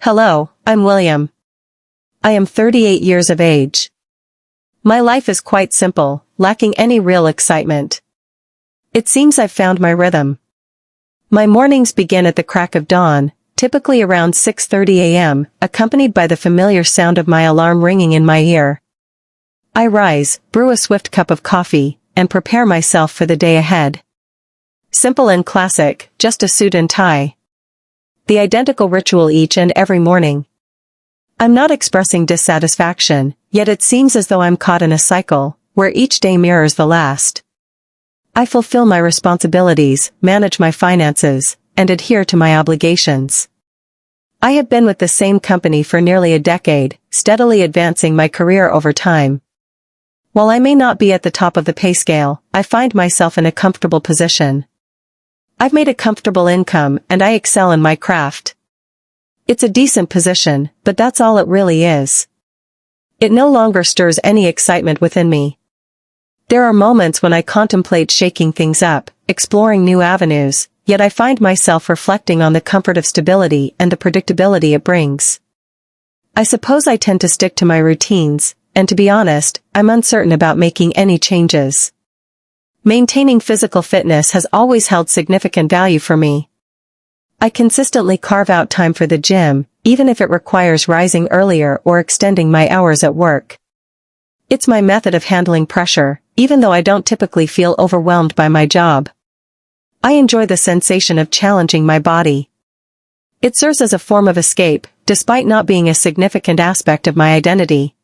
Hello, I'm William. I am 38 years of age. My life is quite simple, lacking any real excitement. It seems I've found my rhythm. My mornings begin at the crack of dawn, typically around 6:30 a.m., accompanied by the familiar sound of my alarm ringing in my ear. I rise, brew a swift cup of coffee, and prepare myself for the day ahead. Simple and classic, just a suit and tie. The identical ritual each and every morning. I'm not expressing dissatisfaction, yet it seems as though I'm caught in a cycle, where each day mirrors the last. I fulfill my responsibilities, manage my finances, and adhere to my obligations. I have been with the same company for nearly a decade, steadily advancing my career over time. While I may not be at the top of the pay scale, I find myself in a comfortable position. I've made a comfortable income and I excel in my craft. It's a decent position, but that's all it really is. It no longer stirs any excitement within me. There are moments when I contemplate shaking things up, exploring new avenues, yet I find myself reflecting on the comfort of stability and the predictability it brings. I suppose I tend to stick to my routines, and to be honest, I'm uncertain about making any changes. Maintaining physical fitness has always held significant value for me. I consistently carve out time for the gym, even if it requires rising earlier or extending my hours at work. It's my method of handling pressure, even though I don't typically feel overwhelmed by my job. I enjoy the sensation of challenging my body. It serves as a form of escape, despite not being a significant aspect of my identity.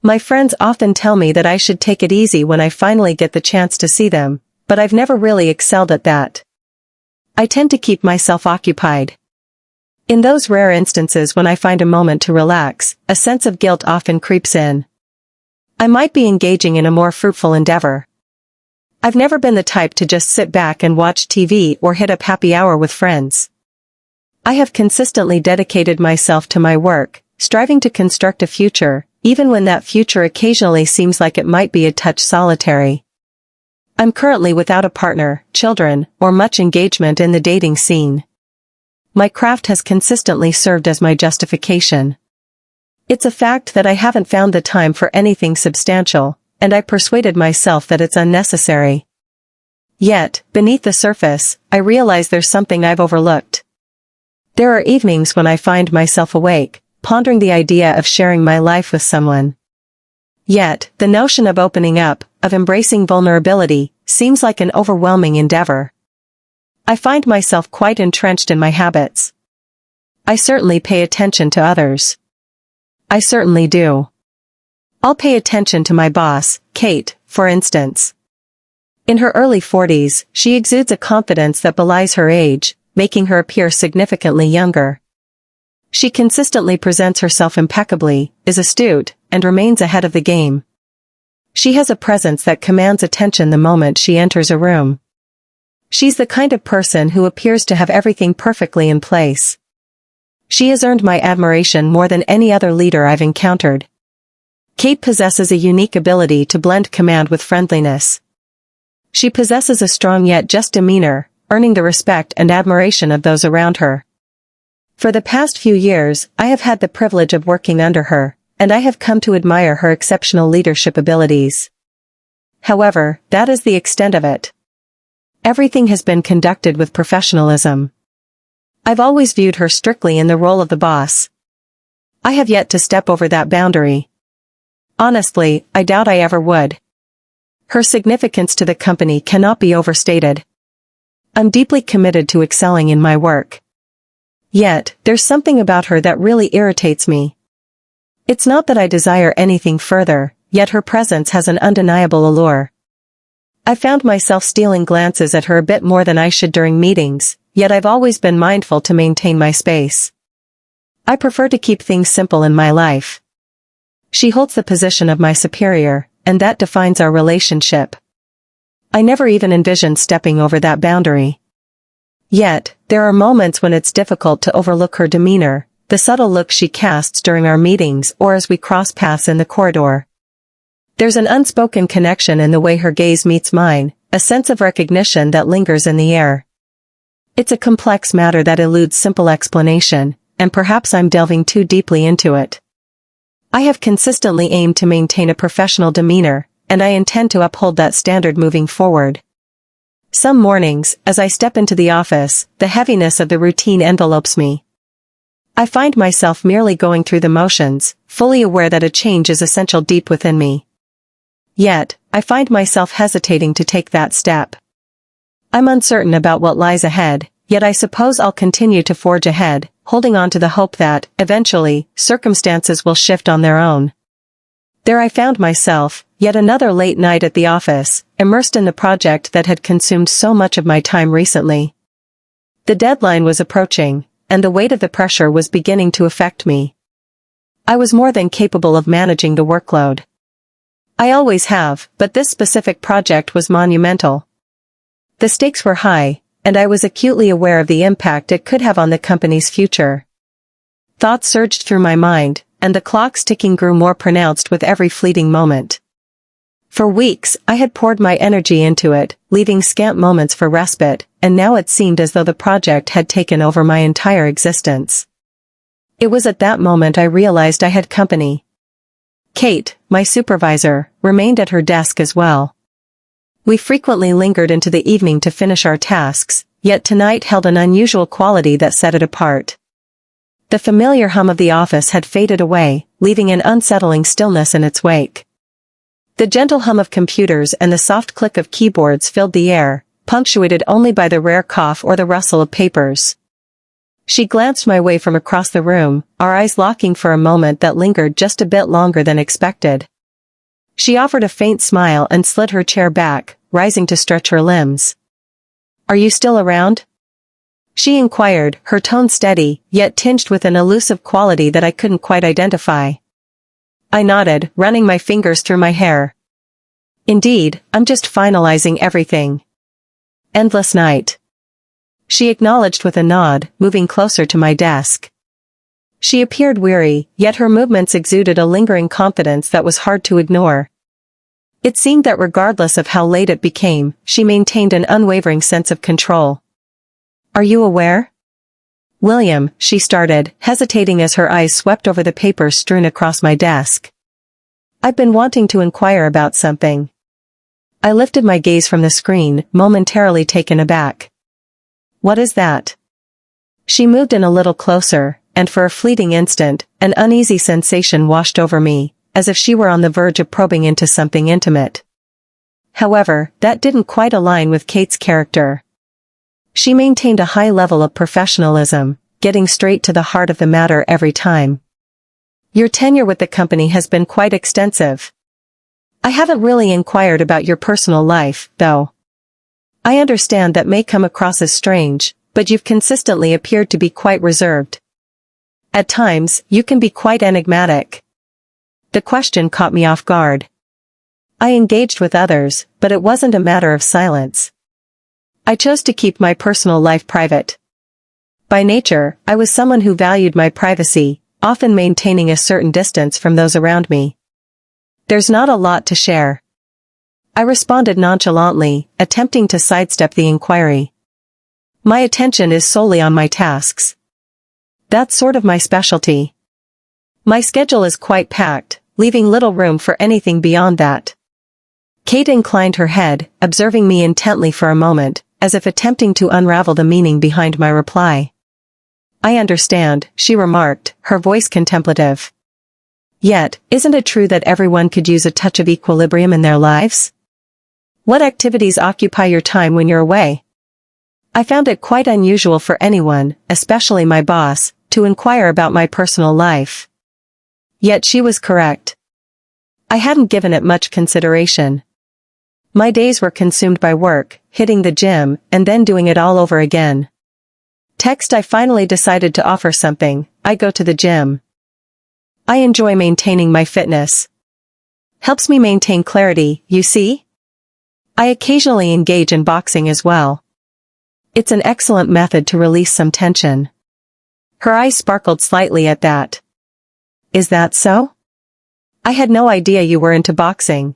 My friends often tell me that I should take it easy when I finally get the chance to see them, but I've never really excelled at that. I tend to keep myself occupied. In those rare instances when I find a moment to relax, a sense of guilt often creeps in. I might be engaging in a more fruitful endeavor. I've never been the type to just sit back and watch TV or hit up happy hour with friends. I have consistently dedicated myself to my work, striving to construct a future, even when that future occasionally seems like it might be a touch solitary. I'm currently without a partner, children, or much engagement in the dating scene. My craft has consistently served as my justification. It's a fact that I haven't found the time for anything substantial, and I persuaded myself that it's unnecessary. Yet, beneath the surface, I realize there's something I've overlooked. There are evenings when I find myself awake, pondering the idea of sharing my life with someone. Yet, the notion of opening up, of embracing vulnerability, seems like an overwhelming endeavor. I find myself quite entrenched in my habits. I certainly pay attention to others. I certainly do. I'll pay attention to my boss, Kate, for instance. In her early 40s, she exudes a confidence that belies her age, making her appear significantly younger. She consistently presents herself impeccably, is astute, and remains ahead of the game. She has a presence that commands attention the moment she enters a room. She's the kind of person who appears to have everything perfectly in place. She has earned my admiration more than any other leader I've encountered. Kate possesses a unique ability to blend command with friendliness. She possesses a strong yet just demeanor, earning the respect and admiration of those around her. For the past few years, I have had the privilege of working under her, and I have come to admire her exceptional leadership abilities. However, that is the extent of it. Everything has been conducted with professionalism. I've always viewed her strictly in the role of the boss. I have yet to step over that boundary. Honestly, I doubt I ever would. Her significance to the company cannot be overstated. I'm deeply committed to excelling in my work. Yet, there's something about her that really irritates me. It's not that I desire anything further, yet her presence has an undeniable allure. I found myself stealing glances at her a bit more than I should during meetings, yet I've always been mindful to maintain my space. I prefer to keep things simple in my life. She holds the position of my superior, and that defines our relationship. I never even envisioned stepping over that boundary. Yet, there are moments when it's difficult to overlook her demeanor, the subtle look she casts during our meetings or as we cross paths in the corridor. There's an unspoken connection in the way her gaze meets mine, a sense of recognition that lingers in the air. It's a complex matter that eludes simple explanation, and perhaps I'm delving too deeply into it. I have consistently aimed to maintain a professional demeanor, and I intend to uphold that standard moving forward. Some mornings, as I step into the office, the heaviness of the routine envelopes me. I find myself merely going through the motions, fully aware that a change is essential deep within me. Yet, I find myself hesitating to take that step. I'm uncertain about what lies ahead, yet I suppose I'll continue to forge ahead, holding on to the hope that, eventually, circumstances will shift on their own. There I found myself, yet another late night at the office, immersed in the project that had consumed so much of my time recently. The deadline was approaching, and the weight of the pressure was beginning to affect me. I was more than capable of managing the workload. I always have, but this specific project was monumental. The stakes were high, and I was acutely aware of the impact it could have on the company's future. Thoughts surged through my mind, and the clock's ticking grew more pronounced with every fleeting moment. For weeks, I had poured my energy into it, leaving scant moments for respite, and now it seemed as though the project had taken over my entire existence. It was at that moment I realized I had company. Kate, my supervisor, remained at her desk as well. We frequently lingered into the evening to finish our tasks, yet tonight held an unusual quality that set it apart. The familiar hum of the office had faded away, leaving an unsettling stillness in its wake. The gentle hum of computers and the soft click of keyboards filled the air, punctuated only by the rare cough or the rustle of papers. She glanced my way from across the room, our eyes locking for a moment that lingered just a bit longer than expected. She offered a faint smile and slid her chair back, rising to stretch her limbs. "Are you still around?" she inquired, her tone steady, yet tinged with an elusive quality that I couldn't quite identify. I nodded, running my fingers through my hair. "Indeed, I'm just finalizing everything. Endless night." She acknowledged with a nod, moving closer to my desk. She appeared weary, yet her movements exuded a lingering confidence that was hard to ignore. It seemed that regardless of how late it became, she maintained an unwavering sense of control. "Are you aware?" "William," she started, hesitating as her eyes swept over the papers strewn across my desk. "I've been wanting to inquire about something." I lifted my gaze from the screen, momentarily taken aback. "What is that?" She moved in a little closer, and for a fleeting instant, an uneasy sensation washed over me, as if she were on the verge of probing into something intimate. However, that didn't quite align with Kate's character. She maintained a high level of professionalism, getting straight to the heart of the matter every time. "Your tenure with the company has been quite extensive. I haven't really inquired about your personal life, though. I understand that may come across as strange, but you've consistently appeared to be quite reserved. At times, you can be quite enigmatic." The question caught me off guard. I engaged with others, but it wasn't a matter of silence. I chose to keep my personal life private. By nature, I was someone who valued my privacy, often maintaining a certain distance from those around me. "There's not a lot to share," I responded nonchalantly, attempting to sidestep the inquiry. "My attention is solely on my tasks. That's sort of my specialty. My schedule is quite packed, leaving little room for anything beyond that." Kate inclined her head, observing me intently for a moment, as if attempting to unravel the meaning behind my reply. "I understand," she remarked, her voice contemplative. "Yet, isn't it true that everyone could use a touch of equilibrium in their lives? What activities occupy your time when you're away?" I found it quite unusual for anyone, especially my boss, to inquire about my personal life. Yet she was correct. I hadn't given it much consideration. My days were consumed by work, hitting the gym, and then doing it all over again. I finally decided to offer something. I go to the gym. I enjoy maintaining my fitness. Helps me maintain clarity, you see? I occasionally engage in boxing as well. It's an excellent method to release some tension. Her eyes sparkled slightly at that. "Is that so? I had no idea you were into boxing."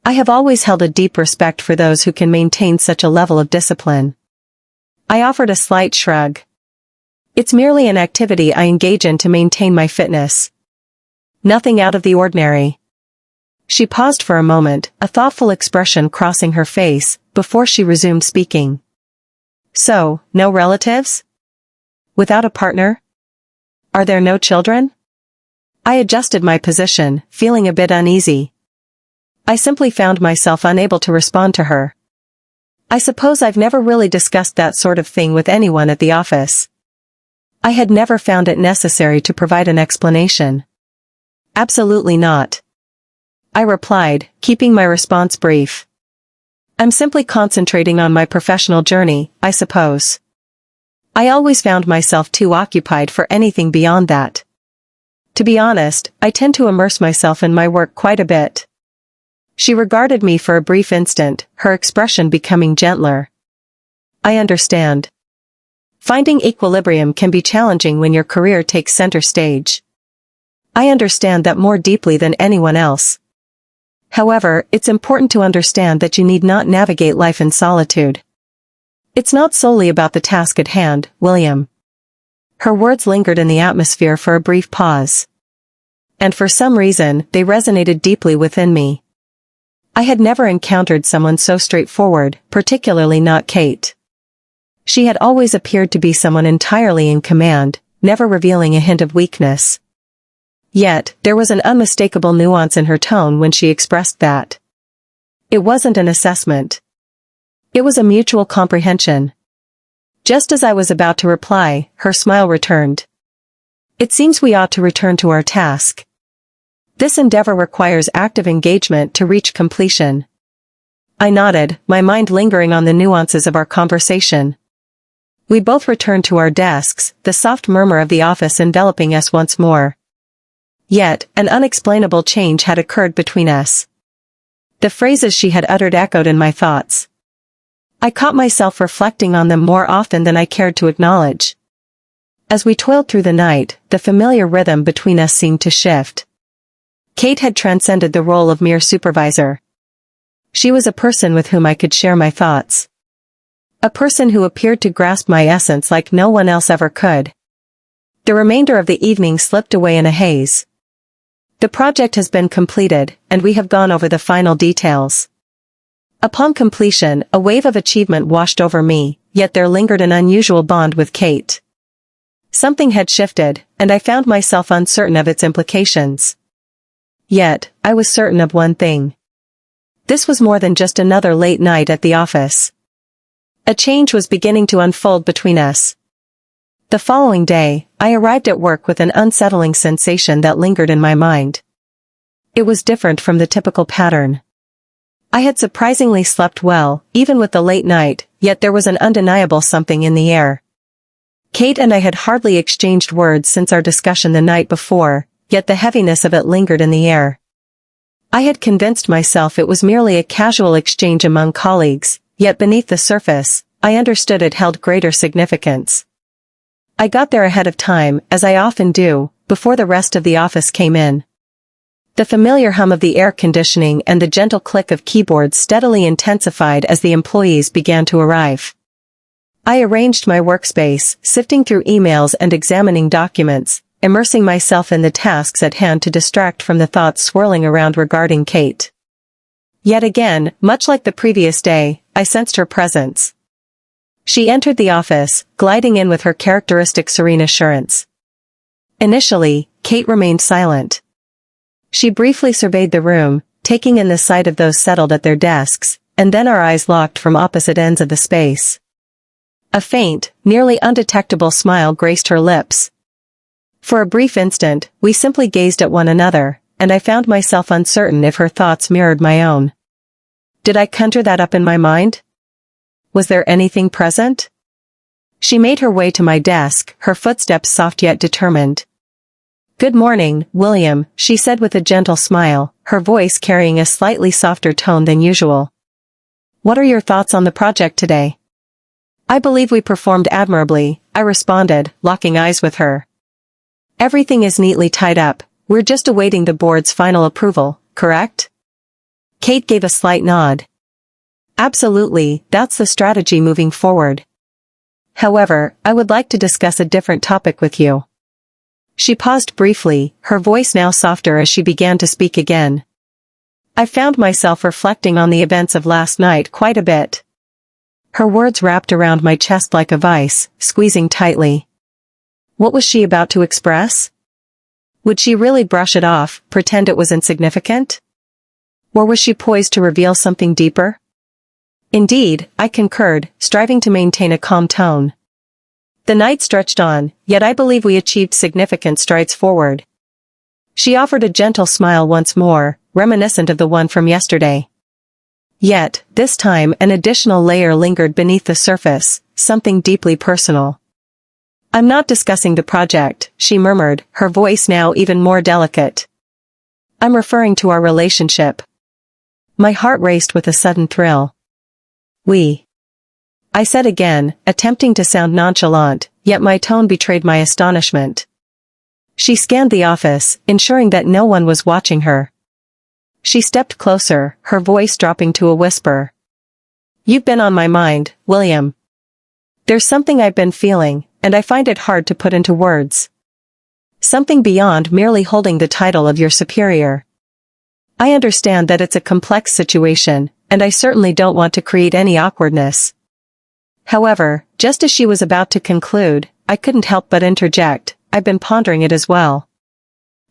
I have always held a deep respect for those who can maintain such a level of discipline. I offered a slight shrug. It's merely an activity I engage in to maintain my fitness. Nothing out of the ordinary. She paused for a moment, a thoughtful expression crossing her face, before she resumed speaking. So, no relatives? Without a partner? Are there no children? I adjusted my position, feeling a bit uneasy. I simply found myself unable to respond to her. I suppose I've never really discussed that sort of thing with anyone at the office. I had never found it necessary to provide an explanation. Absolutely not. I replied, keeping my response brief. I'm simply concentrating on my professional journey, I suppose. I always found myself too occupied for anything beyond that. To be honest, I tend to immerse myself in my work quite a bit. She regarded me for a brief instant, her expression becoming gentler. I understand. Finding equilibrium can be challenging when your career takes center stage. I understand that more deeply than anyone else. However, it's important to understand that you need not navigate life in solitude. It's not solely about the task at hand, William. Her words lingered in the atmosphere for a brief pause. And for some reason, they resonated deeply within me. I had never encountered someone so straightforward, particularly not Kate. She had always appeared to be someone entirely in command, never revealing a hint of weakness. Yet, there was an unmistakable nuance in her tone when she expressed that. It wasn't an assessment. It was a mutual comprehension. Just as I was about to reply, her smile returned. It seems we ought to return to our task. This endeavor requires active engagement to reach completion. I nodded, my mind lingering on the nuances of our conversation. We both returned to our desks, the soft murmur of the office enveloping us once more. Yet, an unexplainable change had occurred between us. The phrases she had uttered echoed in my thoughts. I caught myself reflecting on them more often than I cared to acknowledge. As we toiled through the night, the familiar rhythm between us seemed to shift. Kate had transcended the role of mere supervisor. She was a person with whom I could share my thoughts. A person who appeared to grasp my essence like no one else ever could. The remainder of the evening slipped away in a haze. The project has been completed, and we have gone over the final details. Upon completion, a wave of achievement washed over me, yet there lingered an unusual bond with Kate. Something had shifted, and I found myself uncertain of its implications. Yet, I was certain of one thing. This was more than just another late night at the office. A change was beginning to unfold between us. The following day, I arrived at work with an unsettling sensation that lingered in my mind. It was different from the typical pattern. I had surprisingly slept well, even with the late night, yet there was an undeniable something in the air. Kate and I had hardly exchanged words since our discussion the night before, yet the heaviness of it lingered in the air. I had convinced myself it was merely a casual exchange among colleagues, yet beneath the surface, I understood it held greater significance. I got there ahead of time, as I often do, before the rest of the office came in. The familiar hum of the air conditioning and the gentle click of keyboards steadily intensified as the employees began to arrive. I arranged my workspace, sifting through emails and examining documents, immersing myself in the tasks at hand to distract from the thoughts swirling around regarding Kate. Yet again, much like the previous day, I sensed her presence. She entered the office, gliding in with her characteristic serene assurance. Initially, Kate remained silent. She briefly surveyed the room, taking in the sight of those settled at their desks, and then our eyes locked from opposite ends of the space. A faint, nearly undetectable smile graced her lips. For a brief instant, we simply gazed at one another, and I found myself uncertain if her thoughts mirrored my own. Did I conjure that up in my mind? Was there anything present? She made her way to my desk, her footsteps soft yet determined. "Good morning, William," she said with a gentle smile, her voice carrying a slightly softer tone than usual. "What are your thoughts on the project today?" "I believe we performed admirably," I responded, locking eyes with her. "Everything is neatly tied up, we're just awaiting the board's final approval, correct?" Kate gave a slight nod. "Absolutely, that's the strategy moving forward." However, I would like to discuss a different topic with you. She paused briefly, her voice now softer as she began to speak again. I found myself reflecting on the events of last night quite a bit. Her words wrapped around my chest like a vice, squeezing tightly. What was she about to express? Would she really brush it off, pretend it was insignificant? Or was she poised to reveal something deeper? Indeed, I concurred, striving to maintain a calm tone. The night stretched on, yet I believe we achieved significant strides forward. She offered a gentle smile once more, reminiscent of the one from yesterday. Yet, this time an additional layer lingered beneath the surface, something deeply personal. I'm not discussing the project, she murmured, her voice now even more delicate. I'm referring to our relationship. My heart raced with a sudden thrill. I said again, attempting to sound nonchalant, yet my tone betrayed my astonishment. She scanned the office, ensuring that no one was watching her. She stepped closer, her voice dropping to a whisper. You've been on my mind, William. There's something I've been feeling, and I find it hard to put into words. Something beyond merely holding the title of your superior. I understand that it's a complex situation, and I certainly don't want to create any awkwardness. However, just as she was about to conclude, I couldn't help but interject, I've been pondering it as well.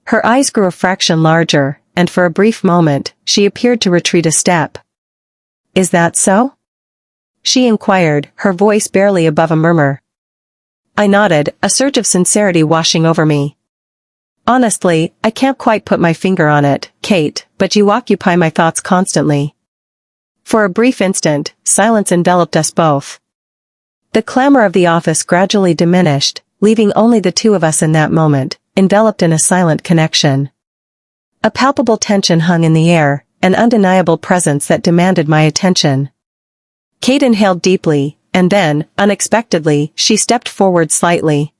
Her eyes grew a fraction larger, and for a brief moment, she appeared to retreat a step. Is that so? She inquired, her voice barely above a murmur. I nodded, a surge of sincerity washing over me. Honestly, I can't quite put my finger on it, Kate, but you occupy my thoughts constantly. For a brief instant, silence enveloped us both. The clamor of the office gradually diminished, leaving only the two of us in that moment, enveloped in a silent connection. A palpable tension hung in the air, an undeniable presence that demanded my attention. Kate inhaled deeply, and then, unexpectedly, she stepped forward slightly.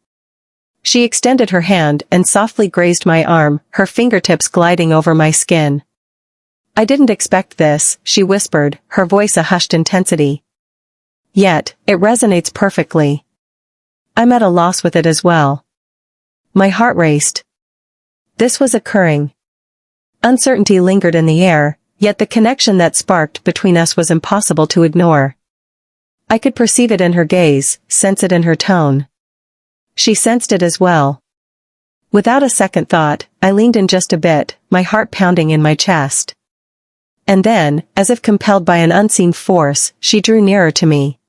She extended her hand and softly grazed my arm, her fingertips gliding over my skin. I didn't expect this, she whispered, her voice a hushed intensity. Yet, it resonates perfectly. I'm at a loss with it as well. My heart raced. This was occurring. Uncertainty lingered in the air, yet the connection that sparked between us was impossible to ignore. I could perceive it in her gaze, sense it in her tone. She sensed it as well. Without a second thought, I leaned in just a bit, my heart pounding in my chest. And then, as if compelled by an unseen force, she drew nearer to me.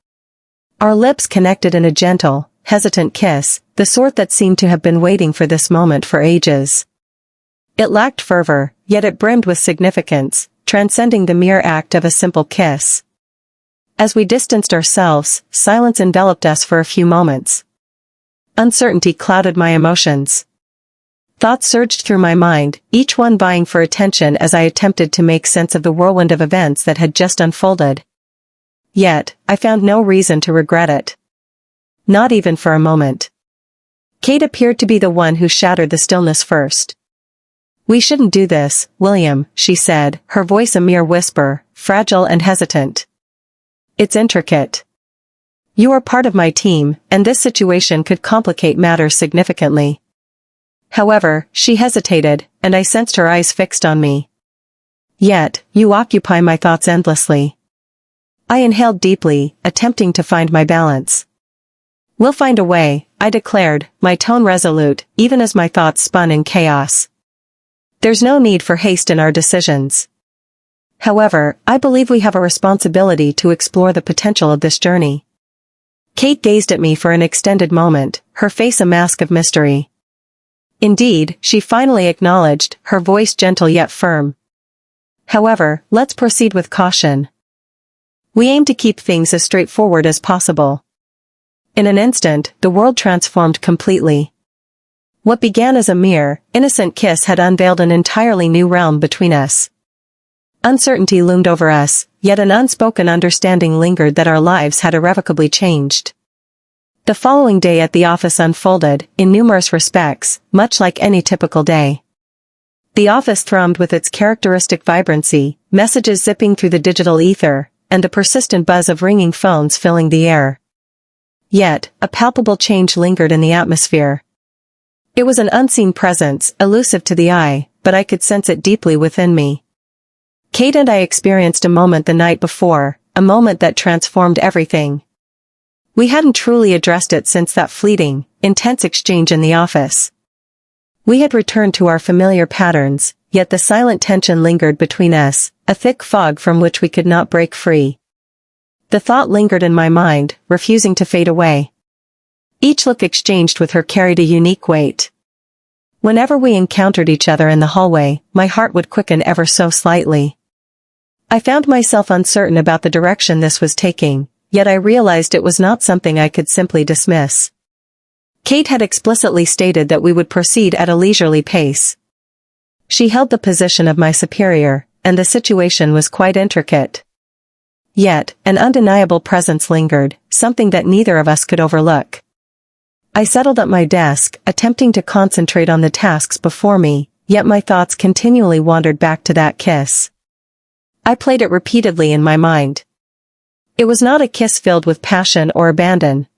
Our lips connected in a gentle, hesitant kiss, the sort that seemed to have been waiting for this moment for ages. It lacked fervor, yet it brimmed with significance, transcending the mere act of a simple kiss. As we distanced ourselves, silence enveloped us for a few moments. Uncertainty clouded my emotions. Thoughts surged through my mind, each one vying for attention as I attempted to make sense of the whirlwind of events that had just unfolded. Yet, I found no reason to regret it. Not even for a moment. Kate appeared to be the one who shattered the stillness first. We shouldn't do this, William, she said, her voice a mere whisper, fragile and hesitant. It's intricate. You are part of my team, and this situation could complicate matters significantly. However, she hesitated, and I sensed her eyes fixed on me. Yet, you occupy my thoughts endlessly. I inhaled deeply, attempting to find my balance. We'll find a way, I declared, my tone resolute, even as my thoughts spun in chaos. There's no need for haste in our decisions. However, I believe we have a responsibility to explore the potential of this journey. Kate gazed at me for an extended moment, her face a mask of mystery. Indeed, she finally acknowledged, her voice gentle yet firm. However, let's proceed with caution. We aim to keep things as straightforward as possible. In an instant, the world transformed completely. What began as a mere, innocent kiss had unveiled an entirely new realm between us. Uncertainty loomed over us, yet an unspoken understanding lingered that our lives had irrevocably changed. The following day at the office unfolded, in numerous respects, much like any typical day. The office thrummed with its characteristic vibrancy, messages zipping through the digital ether, and the persistent buzz of ringing phones filling the air. Yet, a palpable change lingered in the atmosphere. It was an unseen presence, elusive to the eye, but I could sense it deeply within me. Kate and I experienced a moment the night before, a moment that transformed everything. We hadn't truly addressed it since that fleeting, intense exchange in the office. We had returned to our familiar patterns, yet the silent tension lingered between us, a thick fog from which we could not break free. The thought lingered in my mind, refusing to fade away. Each look exchanged with her carried a unique weight. Whenever we encountered each other in the hallway, my heart would quicken ever so slightly. I found myself uncertain about the direction this was taking, yet I realized it was not something I could simply dismiss. Kate had explicitly stated that we would proceed at a leisurely pace. She held the position of my superior, and the situation was quite intricate. Yet, an undeniable presence lingered, something that neither of us could overlook. I settled at my desk, attempting to concentrate on the tasks before me, yet my thoughts continually wandered back to that kiss. I played it repeatedly in my mind. It was not a kiss filled with passion or abandon.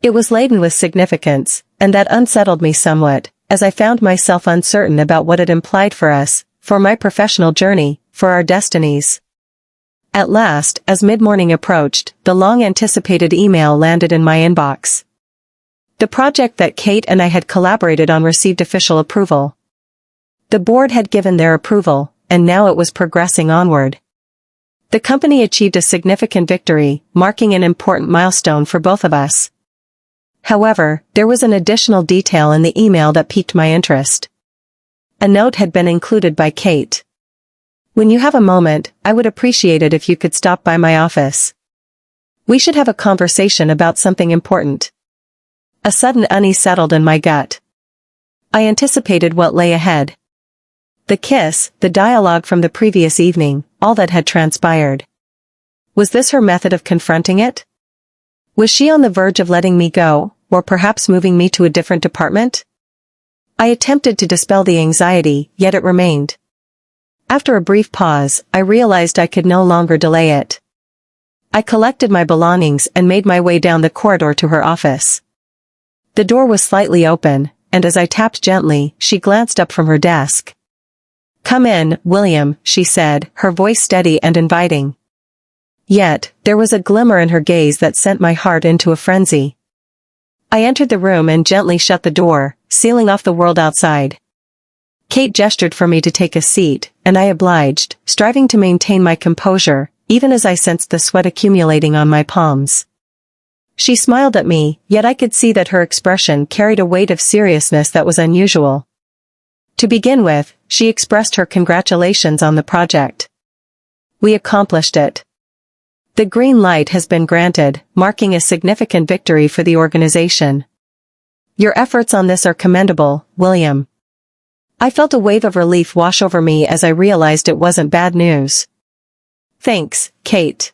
It was laden with significance, and that unsettled me somewhat, as I found myself uncertain about what it implied for us, for my professional journey, for our destinies. At last, as mid-morning approached, the long-anticipated email landed in my inbox. The project that Kate and I had collaborated on received official approval. The board had given their approval, and now it was progressing onward. The company achieved a significant victory, marking an important milestone for both of us. However, there was an additional detail in the email that piqued my interest. A note had been included by Kate. "When you have a moment, I would appreciate it if you could stop by my office. We should have a conversation about something important." A sudden unease settled in my gut. I anticipated what lay ahead. The kiss, the dialogue from the previous evening, all that had transpired. Was this her method of confronting it? Was she on the verge of letting me go, or perhaps moving me to a different department? I attempted to dispel the anxiety, yet it remained. After a brief pause, I realized I could no longer delay it. I collected my belongings and made my way down the corridor to her office. The door was slightly open, and as I tapped gently, she glanced up from her desk. "Come in, William," she said, her voice steady and inviting. Yet, there was a glimmer in her gaze that sent my heart into a frenzy. I entered the room and gently shut the door, sealing off the world outside. Kate gestured for me to take a seat, and I obliged, striving to maintain my composure, even as I sensed the sweat accumulating on my palms. She smiled at me, yet I could see that her expression carried a weight of seriousness that was unusual. To begin with, she expressed her congratulations on the project. "We accomplished it. The green light has been granted, marking a significant victory for the organization. Your efforts on this are commendable, William." I felt a wave of relief wash over me as I realized it wasn't bad news. "Thanks, Kate.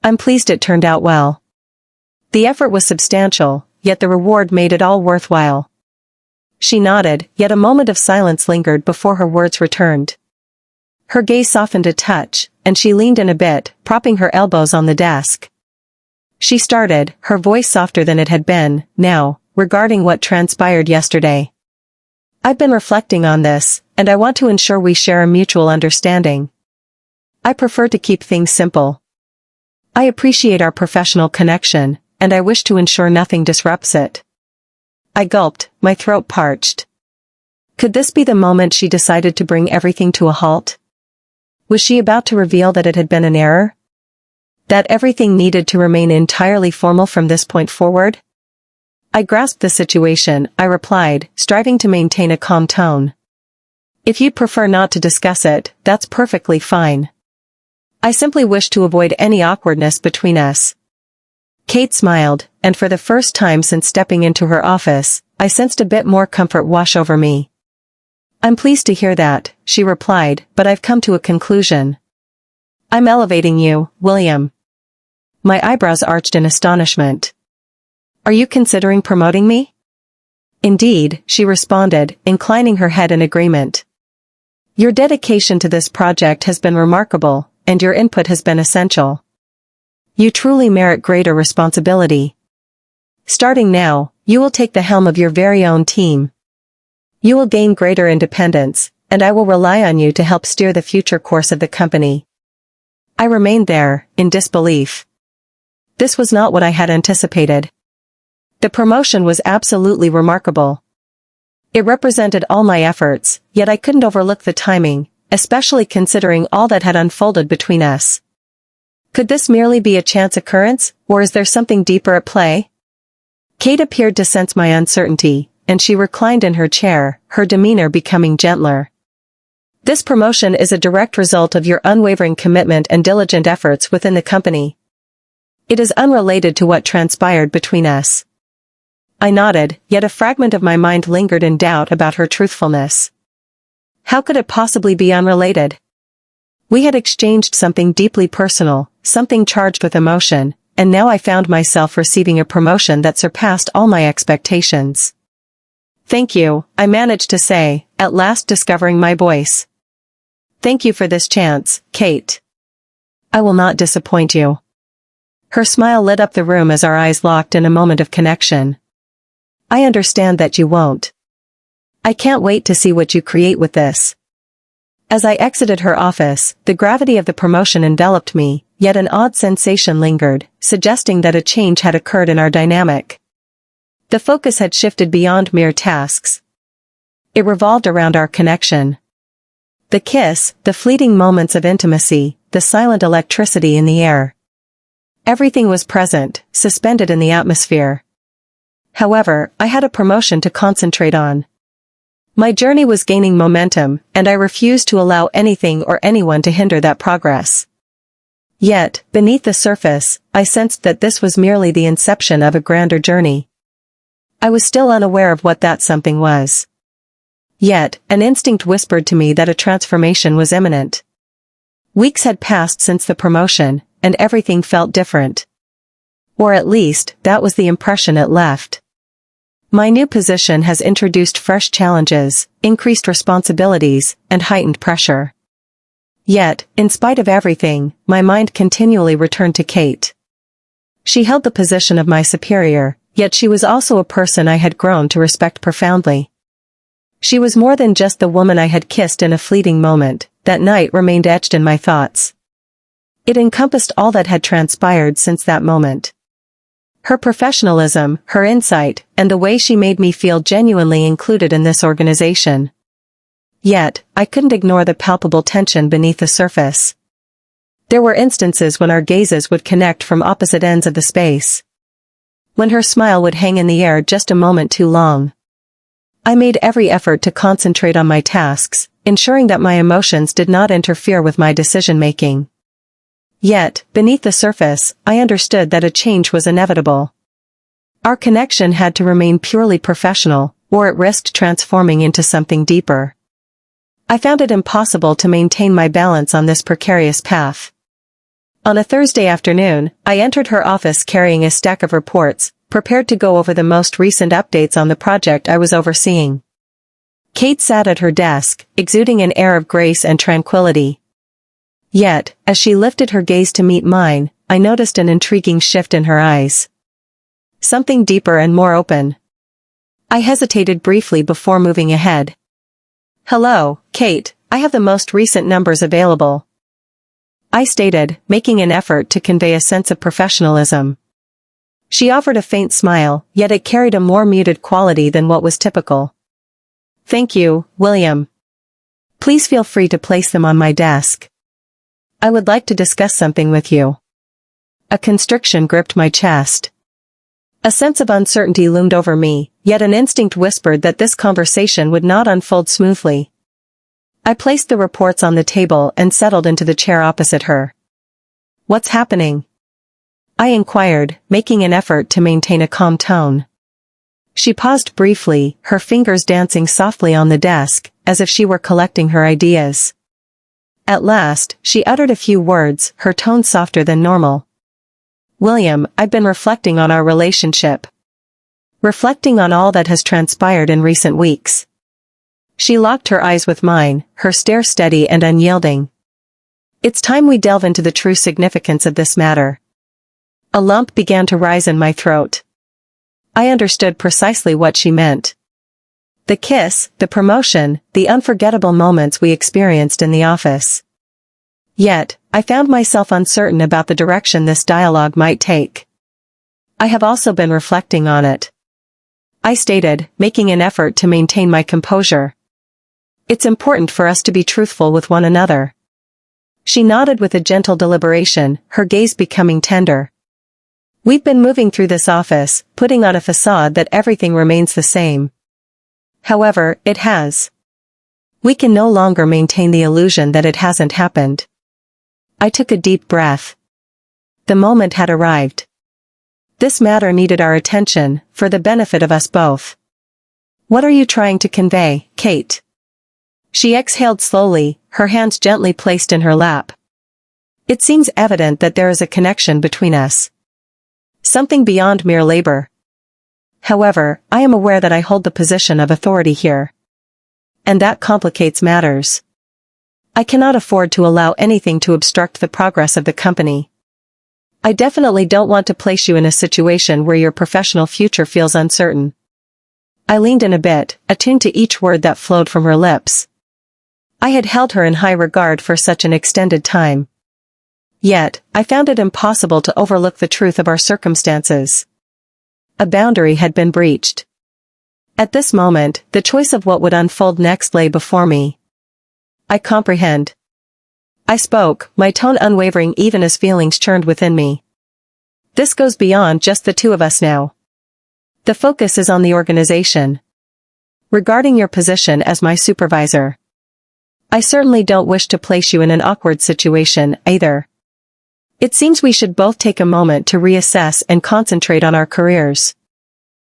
I'm pleased it turned out well. The effort was substantial, yet the reward made it all worthwhile." She nodded, yet a moment of silence lingered before her words returned. Her gaze softened a touch, and she leaned in a bit, propping her elbows on the desk. She started, her voice softer than it had been, now, regarding what transpired yesterday. "I've been reflecting on this, and I want to ensure we share a mutual understanding. I prefer to keep things simple. I appreciate our professional connection, and I wish to ensure nothing disrupts it." I gulped, my throat parched. Could this be the moment she decided to bring everything to a halt? Was she about to reveal that it had been an error? That everything needed to remain entirely formal from this point forward? I grasped the situation, I replied, striving to maintain a calm tone. "If you'd prefer not to discuss it, that's perfectly fine. I simply wish to avoid any awkwardness between us." Kate smiled, and for the first time since stepping into her office, I sensed a bit more comfort wash over me. "I'm pleased to hear that," she replied, "but I've come to a conclusion. I'm elevating you, William." My eyebrows arched in astonishment. "Are you considering promoting me?" "Indeed," she responded, inclining her head in agreement. "Your dedication to this project has been remarkable, and your input has been essential. You truly merit greater responsibility." Starting now, you will take the helm of your very own team. You will gain greater independence, and I will rely on you to help steer the future course of the company." I remained there, in disbelief. This was not what I had anticipated. The promotion was absolutely remarkable. It represented all my efforts, yet I couldn't overlook the timing, especially considering all that had unfolded between us. Could this merely be a chance occurrence, or is there something deeper at play? Kate appeared to sense my uncertainty, and she reclined in her chair, her demeanor becoming gentler. "This promotion is a direct result of your unwavering commitment and diligent efforts within the company. It is unrelated to what transpired between us." I nodded, yet a fragment of my mind lingered in doubt about her truthfulness. How could it possibly be unrelated? We had exchanged something deeply personal, something charged with emotion, and now I found myself receiving a promotion that surpassed all my expectations. "Thank you," I managed to say, at last discovering my voice. "Thank you for this chance, Kate. I will not disappoint you." Her smile lit up the room as our eyes locked in a moment of connection. "I understand that you won't. I can't wait to see what you create with this." As I exited her office, the gravity of the promotion enveloped me, yet an odd sensation lingered, suggesting that a change had occurred in our dynamic. The focus had shifted beyond mere tasks. It revolved around our connection. The kiss, the fleeting moments of intimacy, the silent electricity in the air. Everything was present, suspended in the atmosphere. However, I had a promotion to concentrate on. My journey was gaining momentum, and I refused to allow anything or anyone to hinder that progress. Yet, beneath the surface, I sensed that this was merely the inception of a grander journey. I was still unaware of what that something was. Yet, an instinct whispered to me that a transformation was imminent. Weeks had passed since the promotion, and everything felt different. Or at least, that was the impression it left. My new position has introduced fresh challenges, increased responsibilities, and heightened pressure. Yet, in spite of everything, my mind continually returned to Kate. She held the position of my superior, yet she was also a person I had grown to respect profoundly. She was more than just the woman I had kissed in a fleeting moment. That night remained etched in my thoughts. It encompassed all that had transpired since that moment. Her professionalism, her insight, and the way she made me feel genuinely included in this organization. Yet, I couldn't ignore the palpable tension beneath the surface. There were instances when our gazes would connect from opposite ends of the space. When her smile would hang in the air just a moment too long. I made every effort to concentrate on my tasks, ensuring that my emotions did not interfere with my decision-making. Yet, beneath the surface, I understood that a change was inevitable. Our connection had to remain purely professional, or it risked transforming into something deeper. I found it impossible to maintain my balance on this precarious path. On a Thursday afternoon, I entered her office carrying a stack of reports, prepared to go over the most recent updates on the project I was overseeing. Kate sat at her desk, exuding an air of grace and tranquility. Yet, as she lifted her gaze to meet mine, I noticed an intriguing shift in her eyes. Something deeper and more open. I hesitated briefly before moving ahead. "Hello, Kate, I have the most recent numbers available," I stated, making an effort to convey a sense of professionalism. She offered a faint smile, yet it carried a more muted quality than what was typical. "Thank you, William. Please feel free to place them on my desk. I would like to discuss something with you." A constriction gripped my chest. A sense of uncertainty loomed over me, yet an instinct whispered that this conversation would not unfold smoothly. I placed the reports on the table and settled into the chair opposite her. "What's happening?" I inquired, making an effort to maintain a calm tone. She paused briefly, her fingers dancing softly on the desk, as if she were collecting her ideas. At last, she uttered a few words, her tone softer than normal. "William, I've been reflecting on our relationship. Reflecting on all that has transpired in recent weeks." She locked her eyes with mine, her stare steady and unyielding. "It's time we delve into the true significance of this matter." A lump began to rise in my throat. I understood precisely what she meant. The kiss, the promotion, the unforgettable moments we experienced in the office. Yet, I found myself uncertain about the direction this dialogue might take. I have also been reflecting on it. I stated, making an effort to maintain my composure. It's important for us to be truthful with one another. She nodded with a gentle deliberation, her gaze becoming tender. We've been moving through this office, putting on a facade that everything remains the same. However, it has. We can no longer maintain the illusion that it hasn't happened. I took a deep breath. The moment had arrived. This matter needed our attention, for the benefit of us both. What are you trying to convey, Kate? She exhaled slowly, her hands gently placed in her lap. It seems evident that there is a connection between us. Something beyond mere labor. However, I am aware that I hold the position of authority here. And that complicates matters. I cannot afford to allow anything to obstruct the progress of the company. I definitely don't want to place you in a situation where your professional future feels uncertain. I leaned in a bit, attuned to each word that flowed from her lips. I had held her in high regard for such an extended time. Yet, I found it impossible to overlook the truth of our circumstances. A boundary had been breached. At this moment, the choice of what would unfold next lay before me. I comprehend. I spoke, my tone unwavering even as feelings churned within me. This goes beyond just the two of us now. The focus is on the organization. Regarding your position as my supervisor, I certainly don't wish to place you in an awkward situation, either. It seems we should both take a moment to reassess and concentrate on our careers.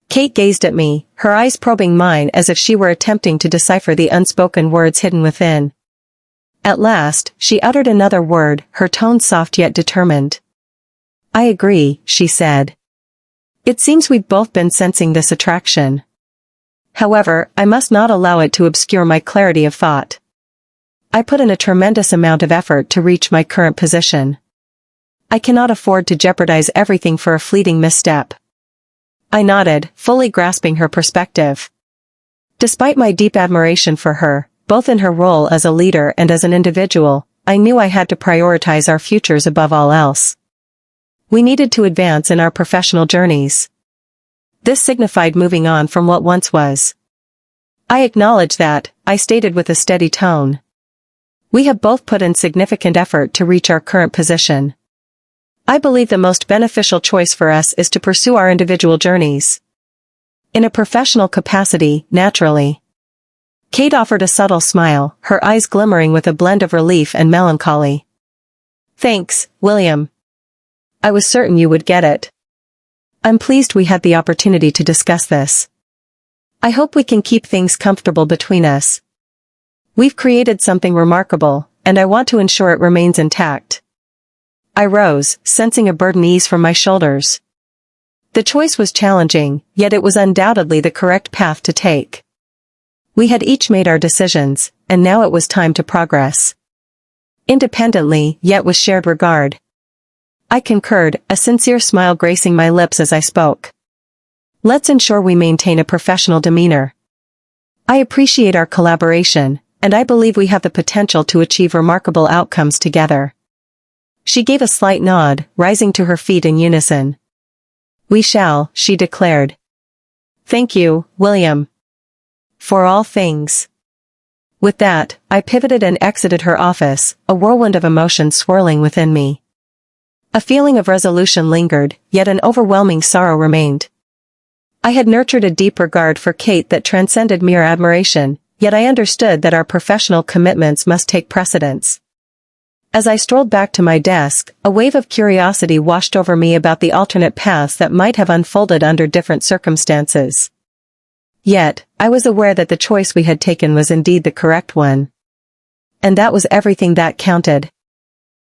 Kate gazed at me, her eyes probing mine as if she were attempting to decipher the unspoken words hidden within. At last, she uttered another word, her tone soft yet determined. I agree, she said. It seems we've both been sensing this attraction. However, I must not allow it to obscure my clarity of thought. I put in a tremendous amount of effort to reach my current position. I cannot afford to jeopardize everything for a fleeting misstep. I nodded, fully grasping her perspective. Despite my deep admiration for her, both in her role as a leader and as an individual, I knew I had to prioritize our futures above all else. We needed to advance in our professional journeys. This signified moving on from what once was. I acknowledge that, I stated with a steady tone. We have both put in significant effort to reach our current position. I believe the most beneficial choice for us is to pursue our individual journeys. In a professional capacity, naturally. Kate offered a subtle smile, her eyes glimmering with a blend of relief and melancholy. Thanks, William. I was certain you would get it. I'm pleased we had the opportunity to discuss this. I hope we can keep things comfortable between us. We've created something remarkable, and I want to ensure it remains intact. I rose, sensing a burden ease from my shoulders. The choice was challenging, yet it was undoubtedly the correct path to take. We had each made our decisions, and now it was time to progress. Independently, yet with shared regard. I concurred, a sincere smile gracing my lips as I spoke. Let's ensure we maintain a professional demeanor. I appreciate our collaboration, and I believe we have the potential to achieve remarkable outcomes together. She gave a slight nod, rising to her feet in unison. We shall, she declared. Thank you, William. For all things. With that, I pivoted and exited her office, a whirlwind of emotion swirling within me. A feeling of resolution lingered, yet an overwhelming sorrow remained. I had nurtured a deep regard for Kate that transcended mere admiration, yet I understood that our professional commitments must take precedence. As I strolled back to my desk, a wave of curiosity washed over me about the alternate paths that might have unfolded under different circumstances. Yet, I was aware that the choice we had taken was indeed the correct one. And that was everything that counted.